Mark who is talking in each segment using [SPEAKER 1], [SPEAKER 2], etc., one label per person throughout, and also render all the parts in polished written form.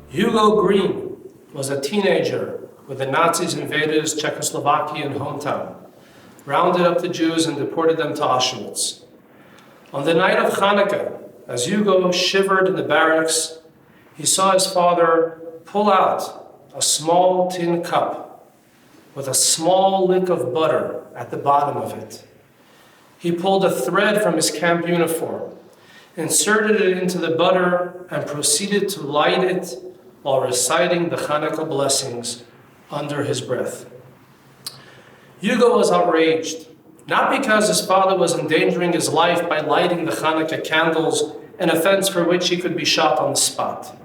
[SPEAKER 1] Hugo Green was a teenager when the Nazis invaded his Czechoslovakian hometown, rounded up the Jews and deported them to Auschwitz. On the night of Hanukkah, as Hugo shivered in the barracks, he saw his father pull out a small tin cup with a small lick of butter at the bottom of it. He pulled a thread from his camp uniform, inserted it into the butter, and proceeded to light it while reciting the Hanukkah blessings under his breath. Hugo was outraged, not because his father was endangering his life by lighting the Hanukkah candles, an offense for which he could be shot on the spot.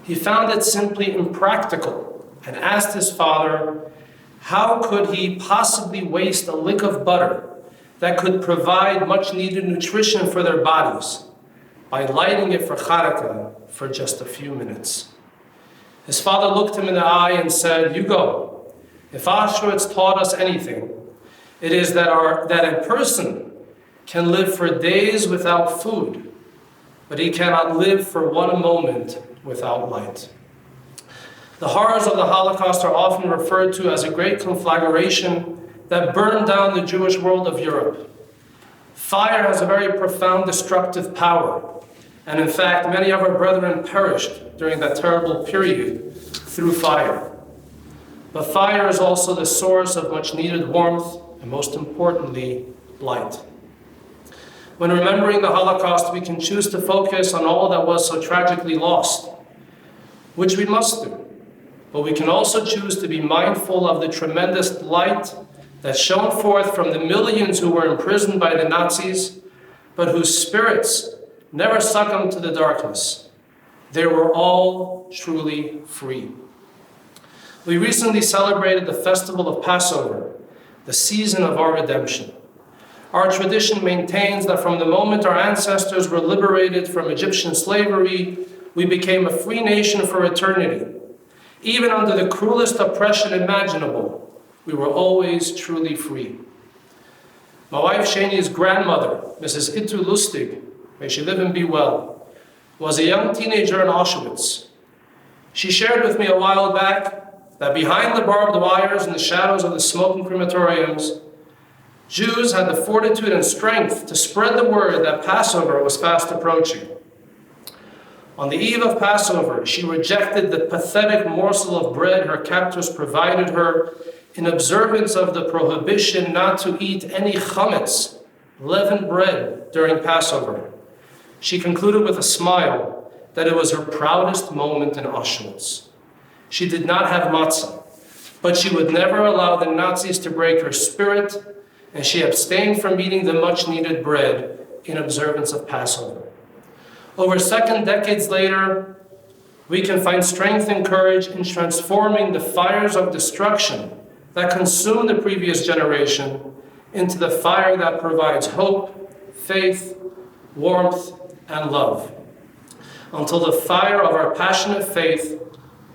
[SPEAKER 1] He found it simply impractical and asked his father, how could he possibly waste a lick of butter that could provide much needed nutrition for their bodies by lighting it for Hanukkah for just a few minutes. His father looked him in the eye and said, Hugo, if Auschwitz taught us anything, it is that a person can live for days without food, but he cannot live for one moment without light. The horrors of the Holocaust are often referred to as a great conflagration that burned down the Jewish world of Europe. Fire has a very profound destructive power, and in fact, many of our brethren perished during that terrible period through fire. But fire is also the source of much needed warmth, and most importantly, light. When remembering the Holocaust, we can choose to focus on all that was so tragically lost, which we must do. But we can also choose to be mindful of the tremendous light that shone forth from the millions who were imprisoned by the Nazis, but whose spirits never succumbed to the darkness. They were all truly free. We recently celebrated the festival of Passover, the season of our redemption. Our tradition maintains that from the moment our ancestors were liberated from Egyptian slavery, we became a free nation for eternity. Even under the cruelest oppression imaginable, we were always truly free. My wife Shani's grandmother, Mrs. Itu Lustig, may she live and be well, was a young teenager in Auschwitz. She shared with me a while back that behind the barbed wires and the shadows of the smoking crematoriums, Jews had the fortitude and strength to spread the word that Passover was fast approaching. On the eve of Passover, she rejected the pathetic morsel of bread her captors provided her in observance of the prohibition not to eat any chametz, leavened bread, during Passover. She concluded with a smile that it was her proudest moment in Auschwitz. She did not have matzah, but she would never allow the Nazis to break her spirit, and she abstained from eating the much-needed bread in observance of Passover. Over 2 decades later, we can find strength and courage in transforming the fires of destruction that consumed the previous generation into the fire that provides hope, faith, warmth, and love, until the fire of our passionate faith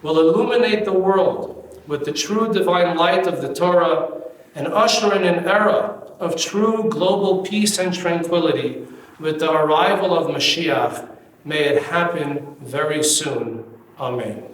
[SPEAKER 1] will illuminate the world with the true divine light of the Torah and usher in an era of true global peace and tranquility with the arrival of Mashiach. May it happen very soon. Amen.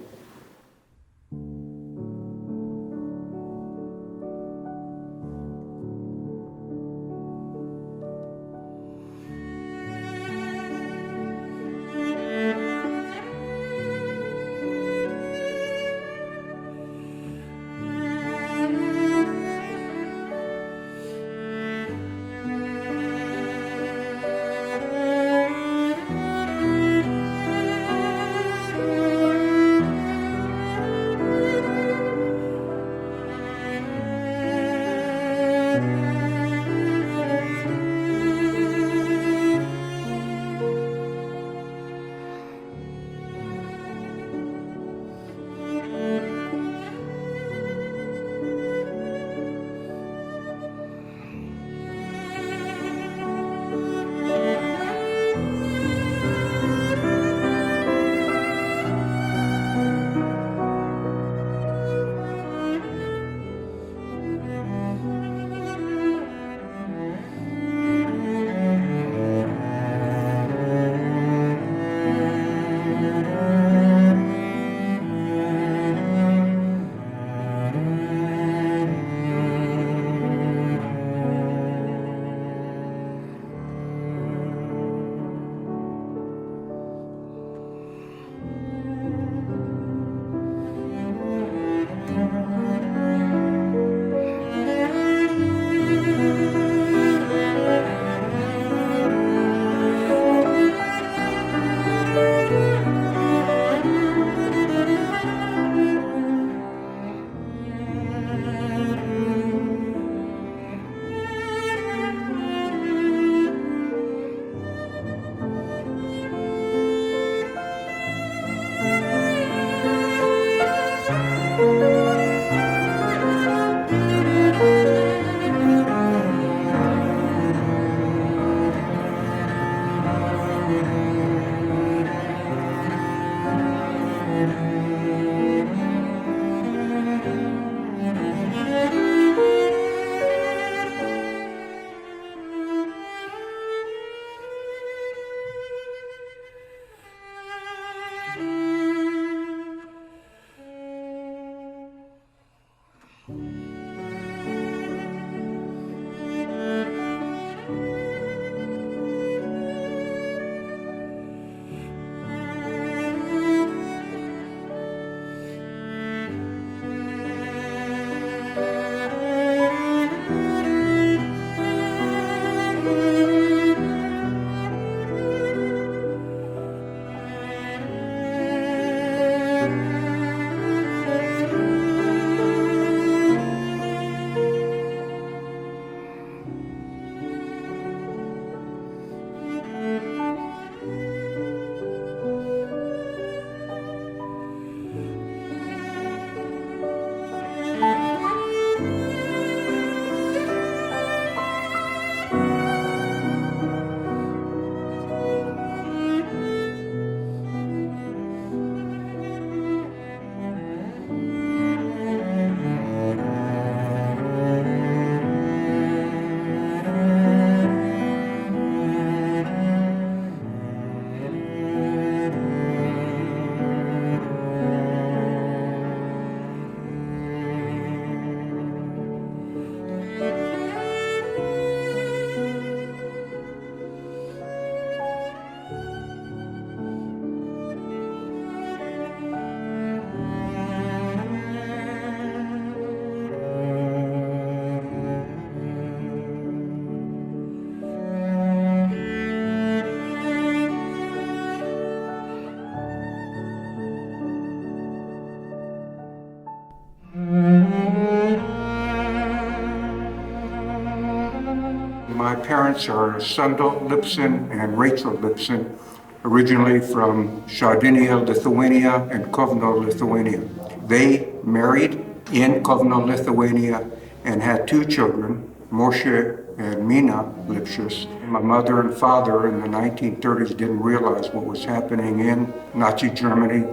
[SPEAKER 2] My parents are Sundal Lipson and Rachel Lipson, originally from Sardinia, Lithuania, and Kovno, Lithuania. They married in Kovno, Lithuania, and had two children, Moshe and Mina Lipsius. My mother and father in the 1930s didn't realize what was happening in Nazi Germany,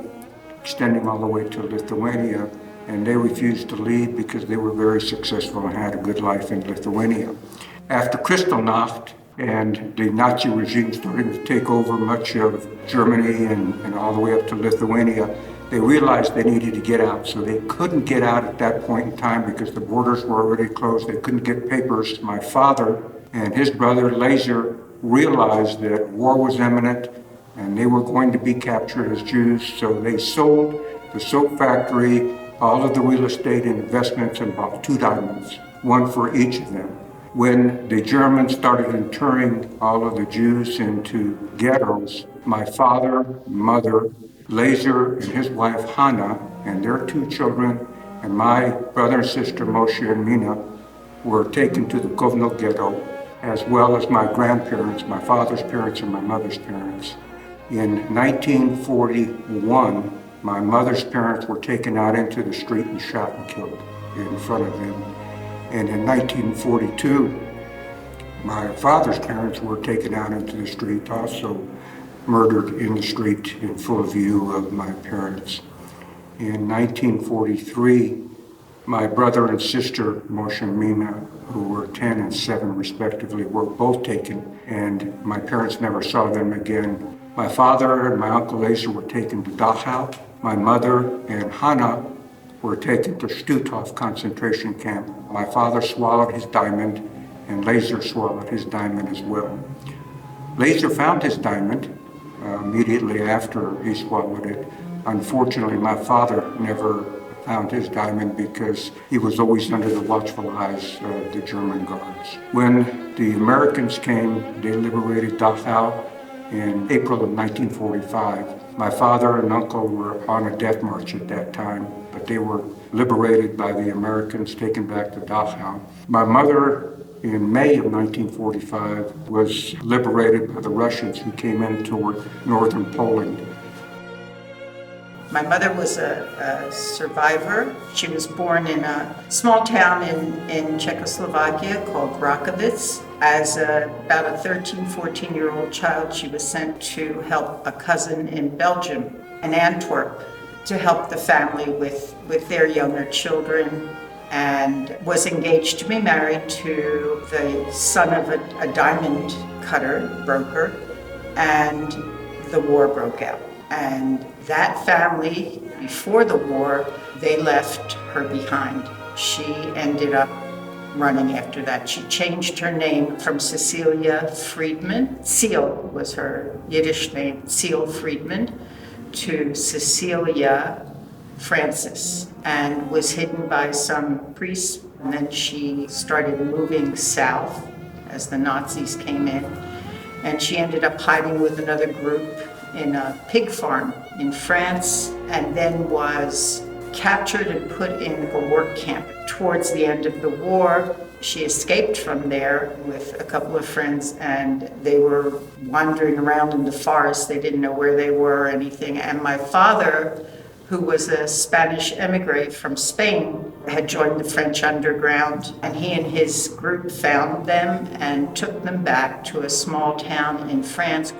[SPEAKER 2] extending all the way to Lithuania, and they refused to leave because they were very successful and had a good life in Lithuania. After Kristallnacht and the Nazi regime starting to take over much of Germany and all the way up to Lithuania, they realized they needed to get out. So they couldn't get out at that point in time because the borders were already closed. They couldn't get papers. My father and his brother Lazer realized that war was imminent and they were going to be captured as Jews. So they sold the soap factory, all of the real estate and investments, and bought 2 diamonds, one for each of them. When the Germans started interring all of the Jews into ghettos, my father, mother, Lazer, and his wife Hannah, and their 2 children, and my brother and sister Moshe and Mina were taken to the Kovno ghetto, as well as my grandparents, my father's parents and my mother's parents. In 1941, my mother's parents were taken out into the street and shot and killed in front of them. And in 1942, my father's parents were taken out into the street, also murdered in the street in full view of my parents. In 1943, my brother and sister, Moshe and Mina, who were 10 and 7 respectively, were both taken, and my parents never saw them again. My father and my uncle Lazer were taken to Dachau. My mother and Hannah were taken to Stutthof concentration camp. My father swallowed his diamond, and Lazer swallowed his diamond as well. Lazer found his diamond immediately after he swallowed it. Unfortunately, my father never found his diamond because he was always under the watchful eyes of the German guards. When the Americans came, they liberated Dachau in April of 1945. My father and uncle were on a death march at that time, but they were liberated by the Americans, taken back to Dachau. My mother, in May of 1945, was liberated by the Russians who came in toward northern Poland.
[SPEAKER 3] My mother was a survivor. She was born in a small town in Czechoslovakia called Rakovice. As about a 13, 14-year-old child, she was sent to help a cousin in Belgium, in Antwerp, to help the family with their younger children, and was engaged to be married to the son of a diamond cutter, broker, and the war broke out. And that family, before the war, they left her behind. she ended up running after that. She changed her name from Cecilia Friedman, Seal was her Yiddish name, Seal Friedman, to Cecilia Francis, and was hidden by some priests. And then she started moving south as the Nazis came in, and she ended up hiding with another group in a pig farm in France, and then was captured and put in a work camp. Towards the end of the war, she escaped from there with a couple of friends, and they were wandering around in the forest. They didn't know where they were or anything. And my father, who was a Spanish emigre from Spain, had joined the French underground, and he and his group found them and took them back to a small town in France.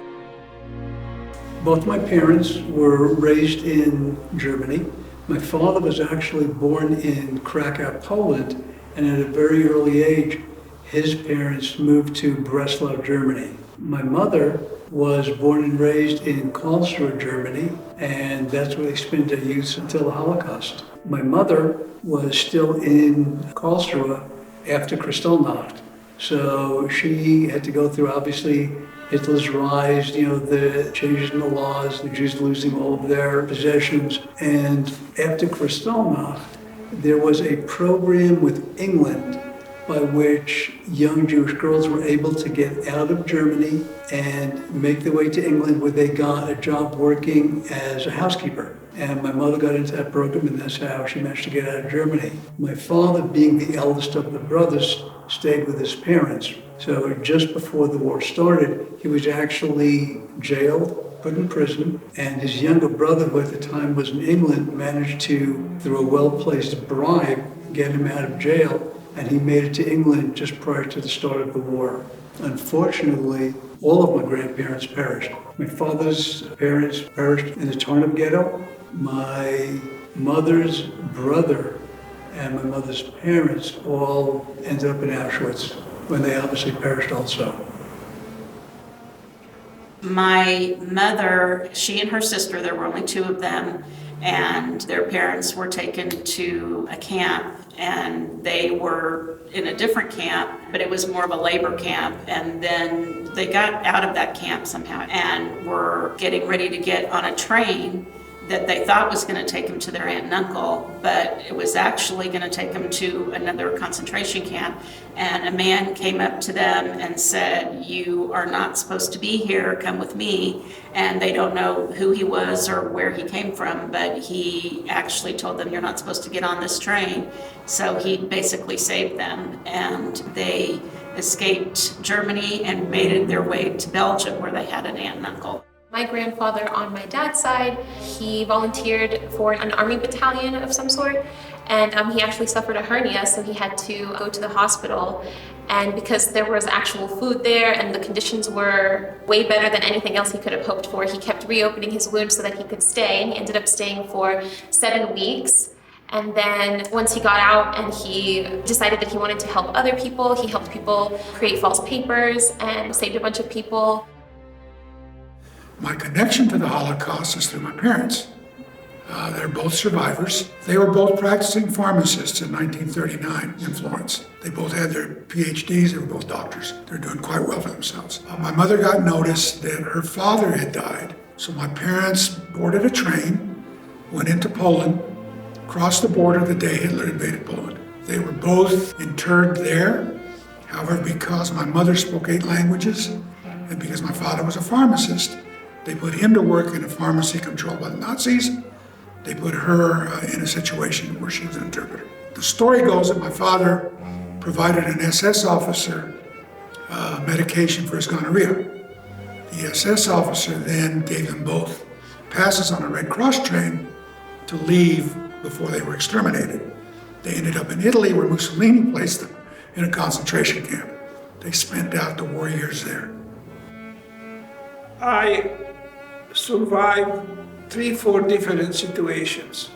[SPEAKER 4] Both my parents were raised in Germany. My father was actually born in Krakow, Poland, and at a very early age, his parents moved to Breslau, Germany. My mother was born and raised in Karlsruhe, Germany, and that's where they spent their youth until the Holocaust. My mother was still in Karlsruhe after Kristallnacht, so she had to go through, obviously, Hitler's rise, the changes in the laws, the Jews losing all of their possessions. And after Kristallnacht, there was a program with England by which young Jewish girls were able to get out of Germany and make their way to England, where they got a job working as a housekeeper. And my mother got into that program, and that's how she managed to get out of Germany. My father, being the eldest of the brothers, stayed with his parents. So just before the war started, he was actually jailed, put in prison, and his younger brother, who at the time was in England, managed to, through a well-placed bribe, get him out of jail, and he made it to England just prior to the start of the war. Unfortunately, all of my grandparents perished. My father's parents perished in the Tarnów ghetto. My mother's brother and my mother's parents all ended up in Auschwitz, when they obviously perished also.
[SPEAKER 5] My mother, she and her sister, there were only two of them, and their parents were taken to a camp, and they were in a different camp, but it was more of a labor camp. And then they got out of that camp somehow and were getting ready to get on a train that they thought was going to take them to their aunt and uncle, but it was actually going to take them to another concentration camp. And a man came up to them and said, "You are not supposed to be here, come with me." And they don't know who he was or where he came from, but he actually told them, "You're not supposed to get on this train." So he basically saved them, and they escaped Germany and made it their way to Belgium, where they had an aunt and uncle.
[SPEAKER 6] My grandfather on my dad's side, he volunteered for an army battalion of some sort, and he actually suffered a hernia, so he had to go to the hospital. And because there was actual food there and the conditions were way better than anything else he could have hoped for, he kept reopening his wound so that he could stay, and he ended up staying for 7 weeks. And then once he got out and he decided that he wanted to help other people, he helped people create false papers and saved a bunch of people.
[SPEAKER 7] My connection to the Holocaust is through my parents. They're both survivors. They were both practicing pharmacists in 1939 in Florence. They both had their PhDs, they were both doctors. They're doing quite well for themselves. My mother got notice that her father had died, so my parents boarded a train, went into Poland, crossed the border the day Hitler invaded Poland. They were both interred there. However, because my mother spoke 8 languages, and because my father was a pharmacist, they put him to work in a pharmacy controlled by the Nazis. They put her in a situation where she was an interpreter. The story goes that my father provided an SS officer medication for his gonorrhea. The SS officer then gave them both passes on a Red Cross train to leave before they were exterminated. They ended up in Italy, where Mussolini placed them in a concentration camp. They spent out the war years there.
[SPEAKER 8] I survived 3-4 different situations.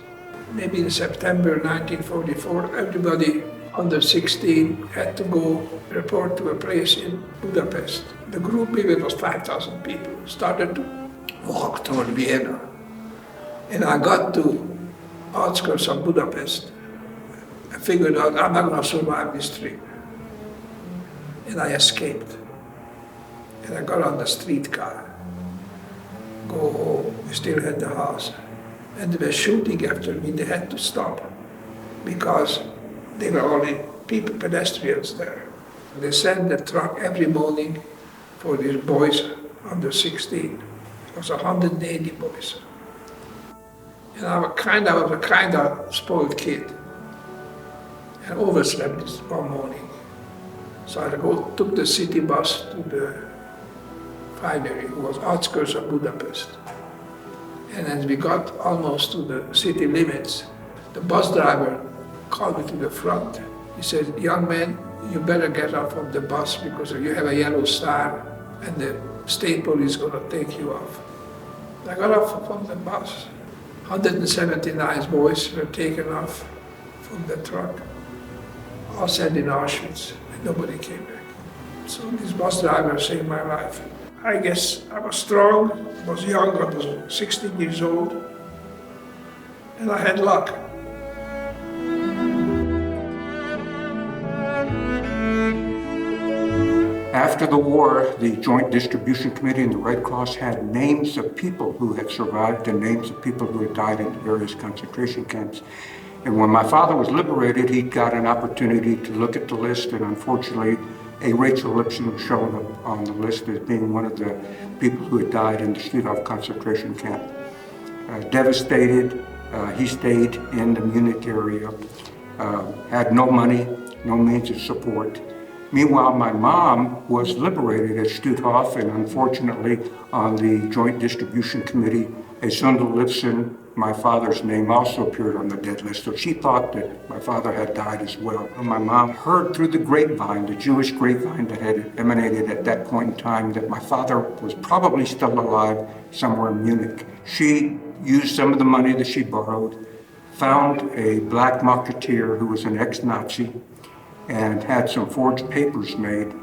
[SPEAKER 8] Maybe in September 1944, everybody under 16 had to go report to a place in Budapest. The group, even was 5,000 people, started to walk toward Vienna. And I got to outskirts of Budapest. I figured out I'm not going to survive this trip. And I escaped. And I got on the streetcar, go home. We still had the house. And they were shooting after me. They had to stop because there were only pedestrians there. They sent the truck every morning for these boys under 16. It was 180 boys. And I was a kind of spoiled kid. And overslept this one morning. So I took the city bus to the finery, it was outskirts of Budapest. And as we got almost to the city limits, the bus driver called me to the front. He said, "Young man, you better get off of the bus because you have a yellow star and the state police is going to take you off." I got off from the bus. 179 boys were taken off from the truck, all sent in Auschwitz, and nobody came back. So this bus driver saved my life. I guess I was strong, I was young, I was 16 years old, and I had luck.
[SPEAKER 2] After the war, the Joint Distribution Committee and the Red Cross had names of people who had survived and names of people who had died in various concentration camps. And when my father was liberated, he got an opportunity to look at the list, and unfortunately, a Rachel Lipson was shown up on the list as being one of the people who had died in the Stutthof concentration camp. Devastated, he stayed in the Munich area, had no money, no means of support. Meanwhile, my mom was liberated at Stutthof, and unfortunately, on the Joint Distribution Committee, a Sundel Lipson, my father's name, also appeared on the dead list. So she thought that my father had died as well. And my mom heard through the grapevine, the Jewish grapevine that had emanated at that point in time, that my father was probably still alive somewhere in Munich. She used some of the money that she borrowed, found a black marketeer who was an ex-Nazi, and had some forged papers made,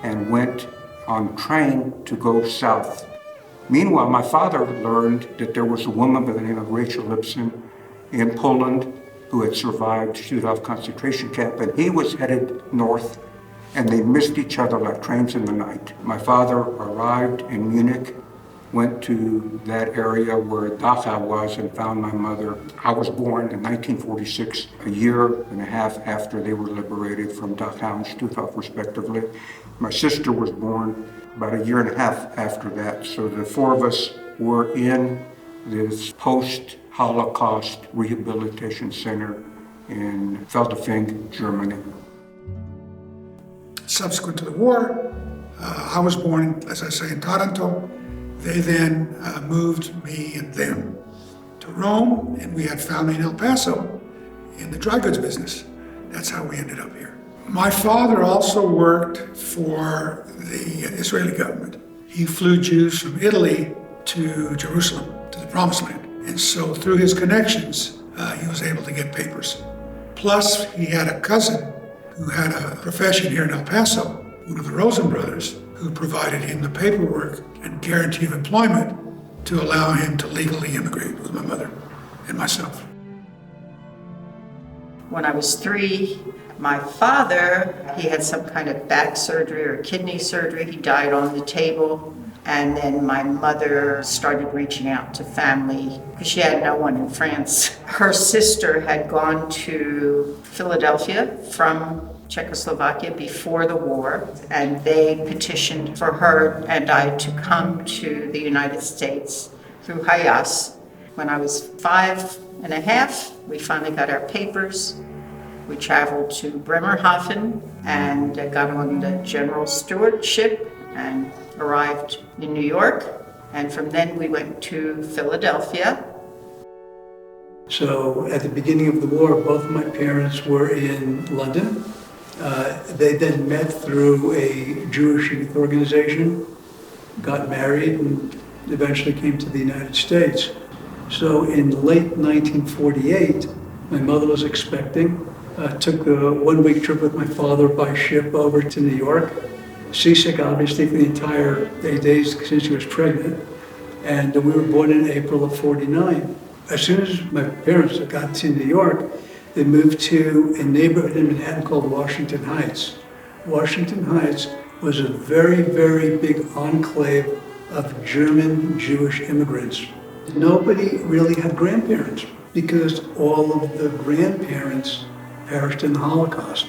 [SPEAKER 2] and went on train to go south. Meanwhile, my father learned that there was a woman by the name of Rachel Lipson in Poland who had survived Stutthof concentration camp, and he was headed north, and they missed each other like trains in the night. My father arrived in Munich, went to that area where Dachau was, and found my mother. I was born in 1946, a year and a half after they were liberated from Dachau and Stutthof, respectively. My sister was born about a year and a half after that. So the four of us were in this post-Holocaust rehabilitation center in Feldafing, Germany.
[SPEAKER 7] Subsequent to the war, I was born, as I say, in Taranto. They then moved me and them to Rome, and we had family in El Paso in the dry goods business. That's how we ended up here. My father also worked for the Israeli government. He flew Jews from Italy to Jerusalem, to the Promised Land. And so through his connections, he was able to get papers. Plus, he had a cousin who had a profession here in El Paso, one of the Rosen brothers, who provided him the paperwork and guarantee of employment to allow him to legally immigrate with my mother and myself.
[SPEAKER 3] When I was 3, my father, he had some kind of back surgery or kidney surgery. He died on the table. And then my mother started reaching out to family because she had no one in France. Her sister had gone to Philadelphia from Czechoslovakia before the war, and they petitioned for her and I to come to the United States through HaShoah. When I was 5 and a half, we finally got our papers. We traveled to Bremerhaven and got on the General Stewart ship and arrived in New York. And from then we went to Philadelphia.
[SPEAKER 4] So at the beginning of the war, both of my parents were in London. They then met through a Jewish youth organization, got married, and eventually came to the United States. So in late 1948, my mother was expecting, took a one-week trip with my father by ship over to New York. Seasick, obviously, for the entire 8 days since she was pregnant. And we were born in April of '49. As soon as my parents got to New York, They moved to a neighborhood in Manhattan called Washington Heights. Washington Heights was a very, very big enclave of German Jewish immigrants. Nobody really had grandparents because all of the grandparents perished in the Holocaust.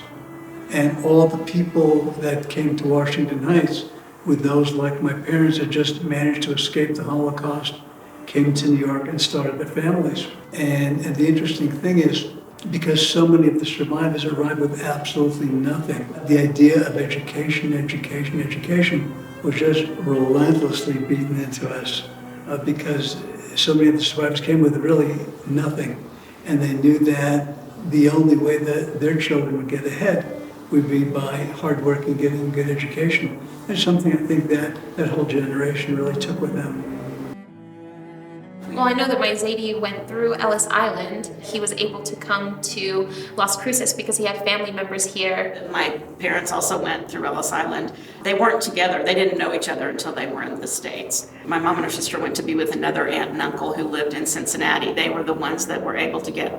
[SPEAKER 4] And all the people that came to Washington Heights, with those like my parents that just managed to escape the Holocaust, came to New York and started their families. And the interesting thing is, because so many of the survivors arrived with absolutely nothing, the idea of education was just relentlessly beaten into us because so many of the survivors came with really nothing. And they knew that the only way that their children would get ahead would be by hard work and getting a good education. That's something I think that whole generation really took with them.
[SPEAKER 6] Well, I know that my Zadie went through Ellis Island. He was able to come to Las Cruces because he had family members here.
[SPEAKER 5] My parents also went through Ellis Island. They weren't together. They didn't know each other until they were in the States. My mom and her sister went to be with another aunt and uncle who lived in Cincinnati. They were the ones that were able to get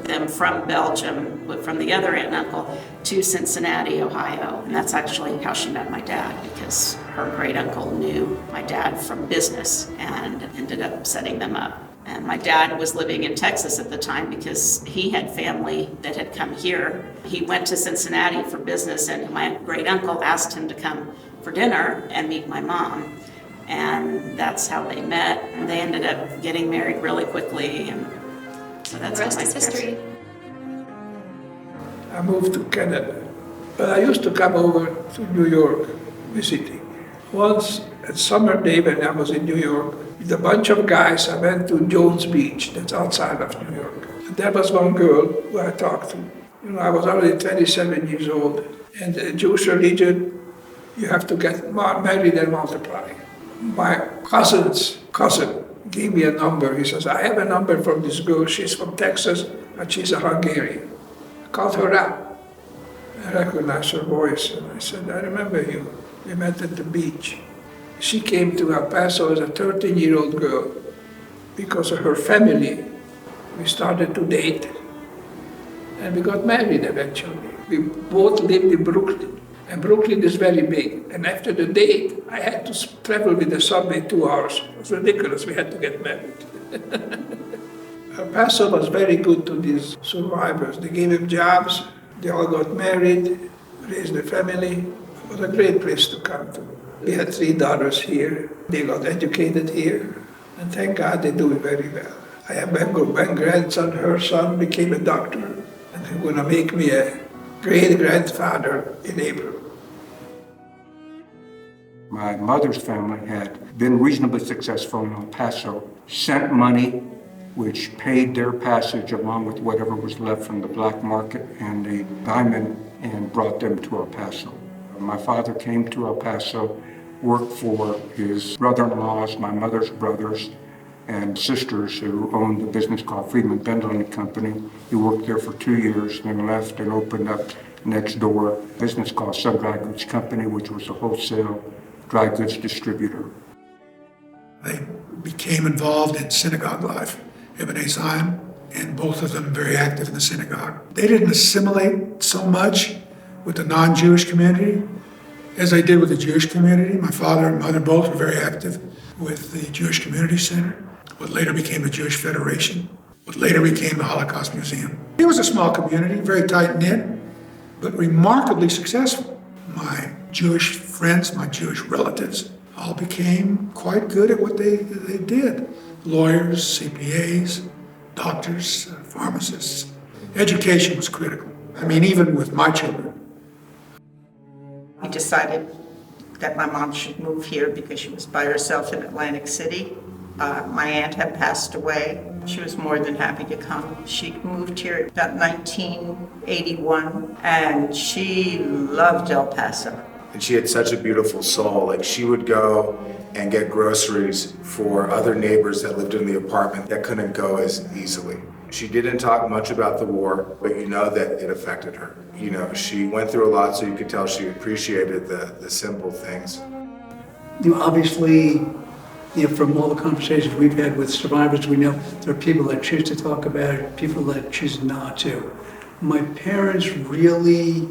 [SPEAKER 5] them from Belgium, from the other aunt and uncle, to Cincinnati, Ohio. And that's actually how she met my dad, because her great uncle knew my dad from business and ended up setting them up. And my dad was living in Texas at the time because he had family that had come here. He went to Cincinnati for business, and my great uncle asked him to come for dinner and meet my mom. And that's how they met. And they ended up getting married really quickly. And so that's
[SPEAKER 6] the rest is history.
[SPEAKER 8] I moved to Canada, but I used to come over to New York visiting. Once, at summer day when I was in New York, with a bunch of guys, I went to Jones Beach, that's outside of New York. And there was one girl who I talked to. You know, I was already 27 years old. And the Jewish religion, you have to get married and multiply. My cousin's cousin gave me a number. He says, I have a number from this girl. She's from Texas, and she's a Hungarian. I called her up. I recognized her voice, and I said, I remember you. We met at the beach. She came to El Paso as a 13-year-old girl. Because of her family, we started to date, and we got married eventually. We both lived in Brooklyn, and Brooklyn is very big. And after the date, I had to travel with the subway 2 hours. It was ridiculous, we had to get married. El Paso was very good to these survivors. They gave them jobs, they all got married, raised their family. It was a great place to come to. We had 3 daughters here. They got educated here, and thank God they're doing very well. I have one grandson, her son became a doctor, and they're going to make me a great-grandfather in April.
[SPEAKER 2] My mother's family had been reasonably successful in El Paso, sent money which paid their passage along with whatever was left from the black market and the diamond, and brought them to El Paso. My father came to El Paso, worked for his brother-in-laws, my mother's brothers, and sisters who owned a business called Friedman Bendel and Company. He worked there for 2 years, then left and opened up next door a business called Sun Dry Goods Company, which was a wholesale dry goods distributor.
[SPEAKER 7] They became involved in synagogue life, Ibn Zion, and both of them very active in the synagogue. They didn't assimilate so much with the non-Jewish community as I did with the Jewish community. My father and mother both were very active with the Jewish Community Center, what later became the Jewish Federation, what later became the Holocaust Museum. It was a small community, very tight-knit, but remarkably successful. My Jewish friends, my Jewish relatives, all became quite good at what they did. Lawyers, CPAs, doctors, pharmacists. Education was critical. I mean, even with my children.
[SPEAKER 3] We decided that my mom should move here because she was by herself in Atlantic City. My aunt had passed away. She was more than happy to come. She moved here about 1981, and she loved El Paso.
[SPEAKER 9] And she had such a beautiful soul. Like, she would go and get groceries for other neighbors that lived in the apartment that couldn't go as easily. She didn't talk much about the war, but you know that it affected her. You know, she went through a lot, so you could tell she appreciated the simple things.
[SPEAKER 4] You know, obviously, From all the conversations we've had with survivors, we know there are people that choose to talk about it, people that choose not to. My parents really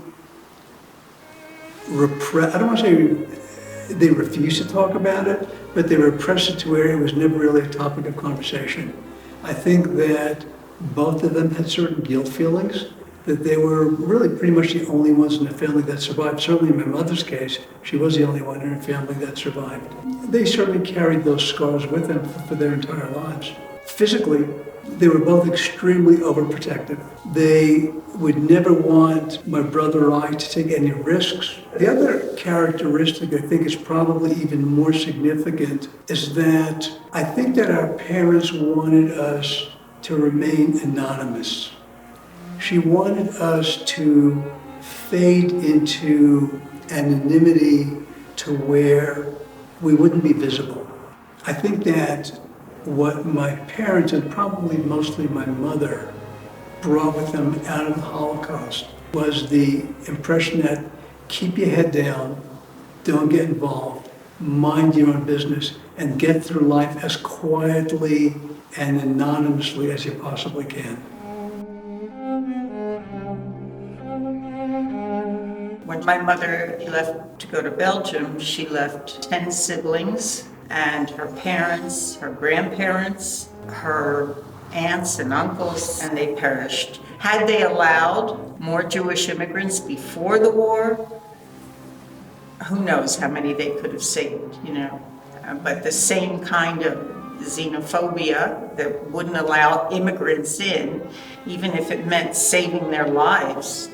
[SPEAKER 4] I don't want to say they refused to talk about it, but they repressed it to where it was never really a topic of conversation. I think that both of them had certain guilt feelings, that they were really pretty much the only ones in the family that survived. Certainly in my mother's case, she was the only one in her family that survived. They certainly carried those scars with them for their entire lives. Physically, they were both extremely overprotective. They would never want my brother or I to take any risks. The other characteristic I think is probably even more significant is that I think that our parents wanted us to remain anonymous. She wanted us to fade into anonymity to where we wouldn't be visible. I think that what my parents, and probably mostly my mother, brought with them out of the Holocaust was the impression that keep your head down, don't get involved, mind your own business, and get through life as quietly and anonymously as you possibly can.
[SPEAKER 3] When my mother left to go to Belgium, she left 10 siblings, and her parents, her grandparents, her aunts and uncles, and they perished. Had they allowed more Jewish immigrants before the war, who knows how many they could have saved, But the same kind of xenophobia that wouldn't allow immigrants in, even if it meant saving their lives,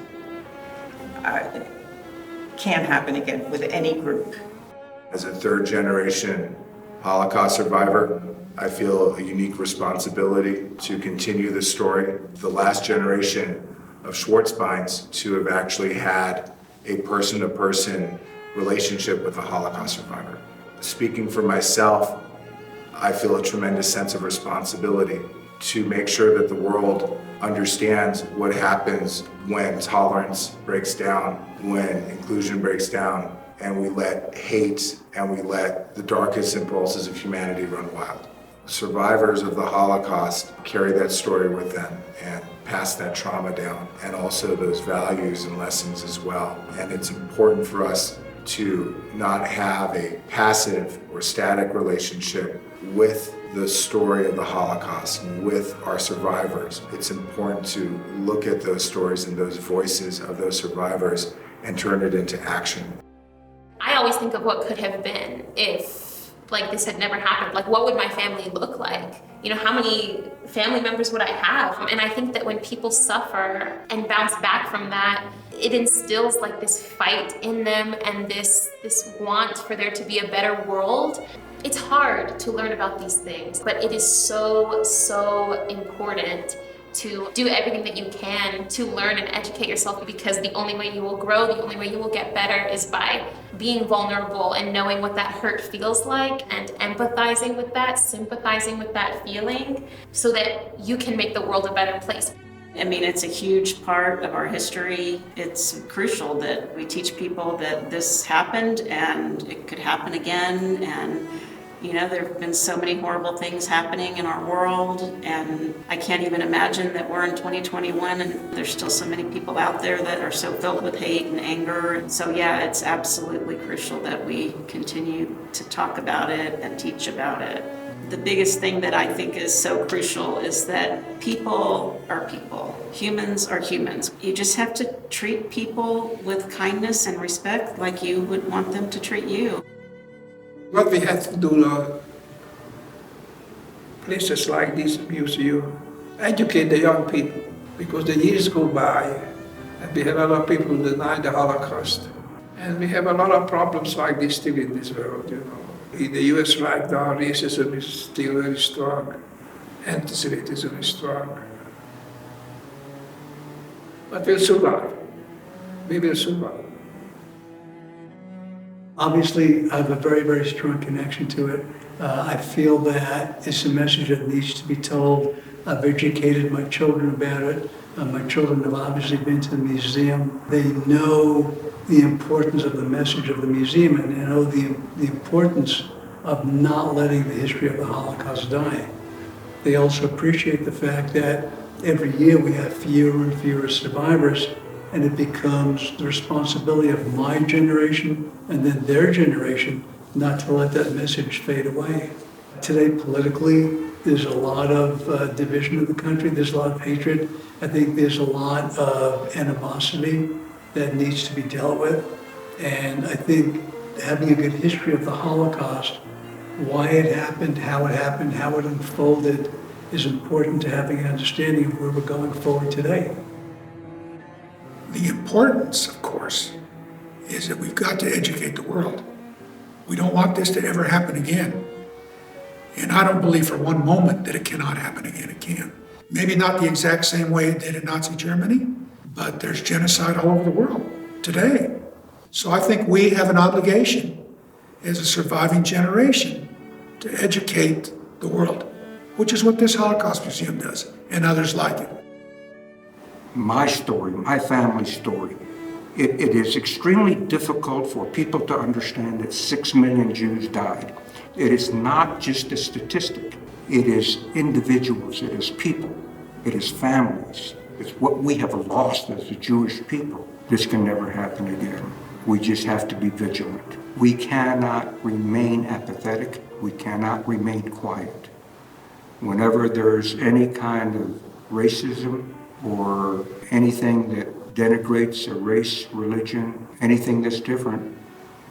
[SPEAKER 3] can't happen again with any group.
[SPEAKER 9] As a third-generation Holocaust survivor, I feel a unique responsibility to continue the story. The last generation of Schwarzbeins to have actually had a person-to-person relationship with a Holocaust survivor. Speaking for myself, I feel a tremendous sense of responsibility to make sure that the world understands what happens when tolerance breaks down, when inclusion breaks down, and we let hate and we let the darkest impulses of humanity run wild. Survivors of the Holocaust carry that story with them and pass that trauma down, and also those values and lessons as well. And it's important for us to not have a passive or static relationship with the story of the Holocaust, with our survivors. It's important to look at those stories and those voices of those survivors and turn it into action.
[SPEAKER 6] I always think of what could have been if, this had never happened. What would my family look like? How many family members would I have? And I think that when people suffer and bounce back from that, it instills this fight in them and this want for there to be a better world. It's hard to learn about these things, but it is so, so important to do everything that you can to learn and educate yourself, because the only way you will grow, the only way you will get better is by being vulnerable and knowing what that hurt feels like and empathizing with that, sympathizing with that feeling so that you can make the world a better place.
[SPEAKER 5] It's a huge part of our history. It's crucial that we teach people that this happened and it could happen again. And there have been so many horrible things happening in our world, and I can't even imagine that we're in 2021 and there's still so many people out there that are so filled with hate and anger. And so it's absolutely crucial that we continue to talk about it and teach about it. The biggest thing that I think is so crucial is that people are people. Humans are humans. You just have to treat people with kindness and respect like you would want them to treat you.
[SPEAKER 8] What we have to do, places like this museum, educate the young people, because the years go by and we have a lot of people who deny the Holocaust. And we have a lot of problems like this still in this world, In the US right now, racism is still very strong. Anti-Semitism is strong. But we'll survive. We will survive.
[SPEAKER 4] Obviously, I have a very, very strong connection to it. I feel that it's a message that needs to be told. I've educated my children about it. My children have obviously been to the museum. They know the importance of the message of the museum, and they know the importance of not letting the history of the Holocaust die. They also appreciate the fact that every year we have fewer and fewer survivors, and it becomes the responsibility of my generation and then their generation not to let that message fade away. Today, politically, there's a lot of division in the country. There's a lot of hatred. I think there's a lot of animosity that needs to be dealt with. And I think having a good history of the Holocaust, why it happened, how it unfolded, is important to having an understanding of where we're going forward today.
[SPEAKER 7] The importance, of course, is that we've got to educate the world. We don't want this to ever happen again. And I don't believe for one moment that it cannot happen again. It can. Maybe not the exact same way it did in Nazi Germany, but there's genocide all over the world today. So I think we have an obligation as a surviving generation to educate the world, which is what this Holocaust Museum does, and others like it.
[SPEAKER 2] My story, my family's story, it is extremely difficult for people to understand that 6 million Jews died. It is not just a statistic. It is individuals, it is people, it is families. It's what we have lost as a Jewish people. This can never happen again. We just have to be vigilant. We cannot remain apathetic. We cannot remain quiet. Whenever there's any kind of racism or anything that denigrates a race, religion, anything that's different,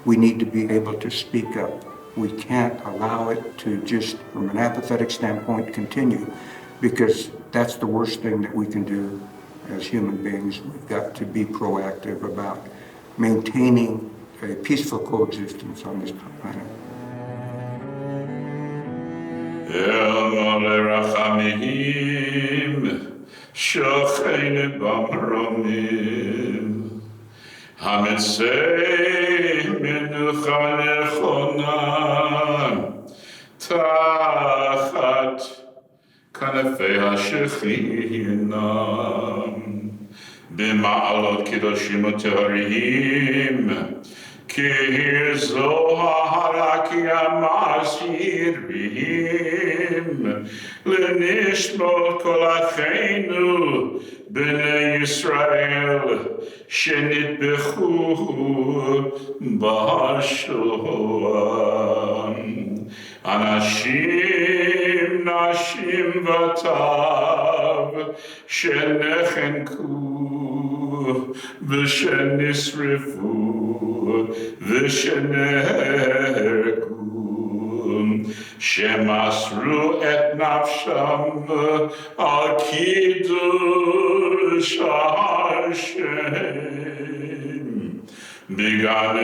[SPEAKER 2] we need to be able to speak up. We can't allow it to just, from an apathetic standpoint, continue, because that's the worst thing that we can do as human beings. We've got to be proactive about maintaining a peaceful coexistence on this planet.
[SPEAKER 10] שוכן במרומים, המצא מנוחה נכונה, תחת כנפי השכינה, במעלות קדושים וטהריים, כזוהר כי המסעירים, לנשמות כל אחינו בני ישראל שנטבחו בהשואה. אנשים, נשים וטף שנחנקו ושנשרפו ושנהרגו, שמסרו את נפשם על קידוש השם בגן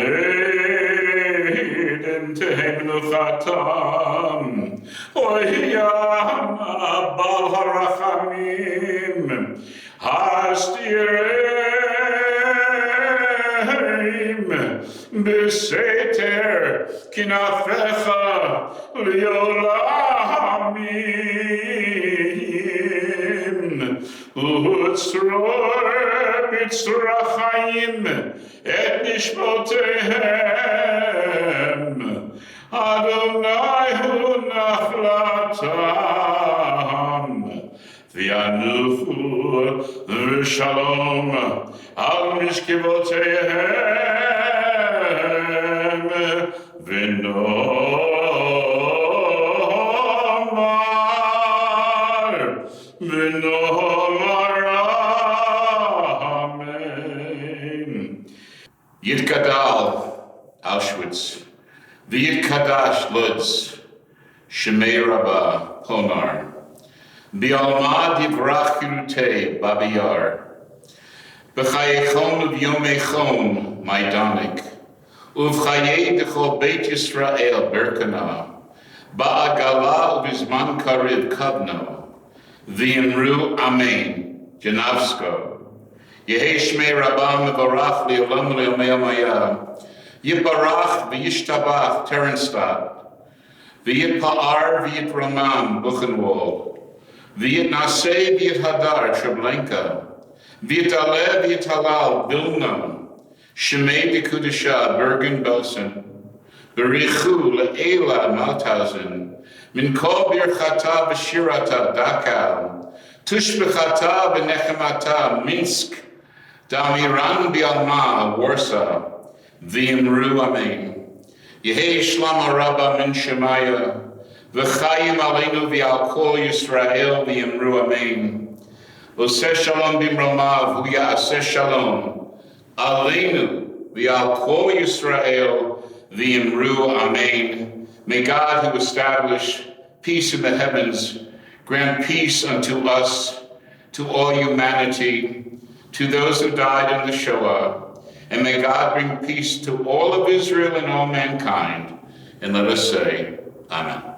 [SPEAKER 10] עדן תהא מנוחתם. אויה בעל הרחמים הסתירם בסתר כנפיך לעולמים, וצרור בצרור החיים את נשמותיהם. אדוני הוא נחלתם, וינוחו ושלום על משכבותיהם, ונאמר אמן. יתגדל אושוויץ, ויתקדש לודז, שמי רבה פונר. בעלמא דברך חירותי בבייר, בחייכון וביומייכון מיידניק, ובחיי דכל בית ישראל ברקנה, בעגלה ובזמן קריב כבנו, ואמרו אמן, ג'נבסקו. יהי שמי רבם מבורך לעולם ולעולמי עלמיה, יתברך וישתבח טרנסטאט, ויתפאר ויתרומם בוכנוולד, ויתנשא ויתהדר טרבלנקה, ויתעלה ויתהלל וילנה, שמי דקודשה ברגן בלסן, Berichu le'ela maltazin, min kol birchata v'shirata Dachau, tushbechata v'nechemata Minsk, damiran bi'alma Warsaw, v'imru amen. Yehei shlama rabba min shemaya, v'chayim aleinu v'al kol Yisrael v'imru amen. Oseh shalom bimromav hu ya'aseh shalom, aleinu v'al kol Yisrael v'imru amen. May God, who established peace in the heavens, grant peace unto us, to all humanity, to those who died in the Shoah, and may God bring peace to all of Israel and all mankind. And let us say, Amen.